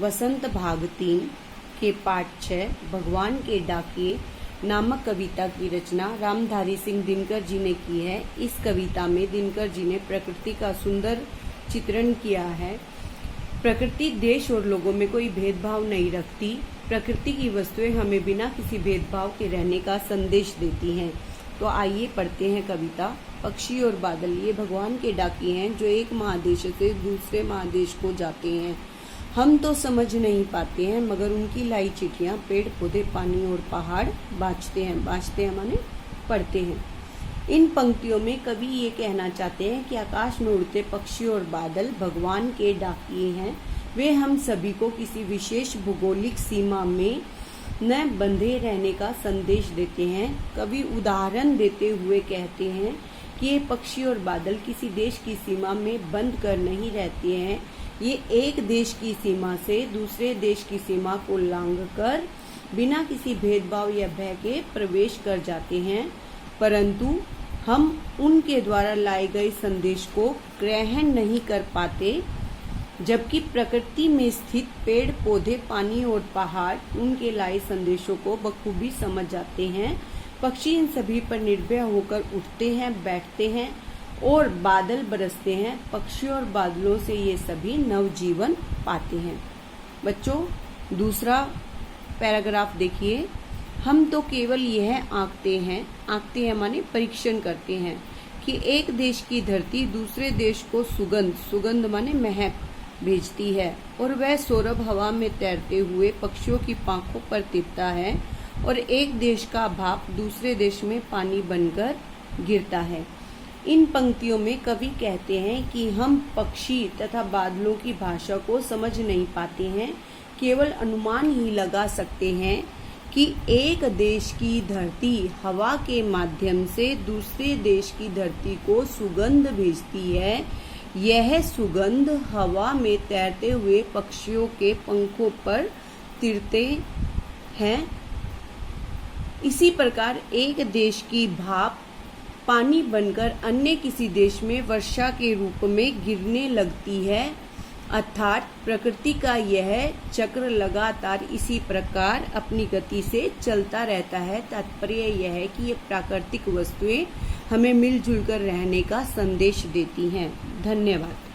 वसंत भाग 3 के पाठ 6 भगवान के डाकिए नामक कविता की रचना रामधारी सिंह दिनकर जी ने की है। इस कविता में दिनकर जी ने प्रकृति का सुंदर चित्रण किया है। प्रकृति देश और लोगों में कोई भेदभाव नहीं रखती। प्रकृति की वस्तुएं हमें बिना किसी भेदभाव के रहने का संदेश देती हैं। तो आइए पढ़ते हैं कविता। पक्षी और बादल ये भगवान के डाकिए हैं जो एक महादेश से दूसरे महादेश को जाते हैं। हम तो समझ नहीं पाते हैं मगर उनकी लाई चिट्ठियां पेड़ पौधे पानी और पहाड़ बाँचते हैं माने पढ़ते हैं। इन पंक्तियों में कवि ये कहना चाहते हैं कि आकाश में उड़ते पक्षी और बादल भगवान के डाकिए हैं। वे हम सभी को किसी विशेष भौगोलिक सीमा में न बंधे रहने का संदेश देते हैं। कवि उदाहरण देते हुए कहते हैं कि ये पक्षी और बादल किसी देश की सीमा में बंद कर नहीं रहते हैं। ये एक देश की सीमा से दूसरे देश की सीमा को लांघकर बिना किसी भेदभाव या भय के प्रवेश कर जाते हैं, परंतु हम उनके द्वारा लाए गए संदेश को ग्रहण नहीं कर पाते। जबकि प्रकृति में स्थित पेड़ पौधे पानी और पहाड़ उनके लाए संदेशों को बखूबी समझ जाते हैं। पक्षी इन सभी पर निर्भय होकर उठते हैं, बैठते हैं और बादल बरसते हैं। पक्षी और बादलों से ये सभी नवजीवन पाते हैं। बच्चों, दूसरा पैराग्राफ देखिए। हम तो केवल यह आंकते हैं माने परीक्षण करते हैं कि एक देश की धरती दूसरे देश को सुगंध माने महक भेजती है और वह सौरभ हवा में तैरते हुए पक्षियों की पांखों पर तिरता है और एक देश का भाप दूसरे देश में पानी बनकर गिरता है। इन पंक्तियों में कवि कहते हैं कि हम पक्षी तथा बादलों की भाषा को समझ नहीं पाते हैं, केवल अनुमान ही लगा सकते हैं कि एक देश की धरती हवा के माध्यम से दूसरे देश की धरती को सुगंध भेजती है। यह सुगंध हवा में तैरते हुए पक्षियों के पंखों पर तिरते हैं। इसी प्रकार एक देश की भाप पानी बनकर अन्य किसी देश में वर्षा के रूप में गिरने लगती है। अर्थात प्रकृति का यह चक्र लगातार इसी प्रकार अपनी गति से चलता रहता है। तात्पर्य यह है कि ये प्राकृतिक वस्तुएं हमें मिलजुल कर रहने का संदेश देती हैं। धन्यवाद।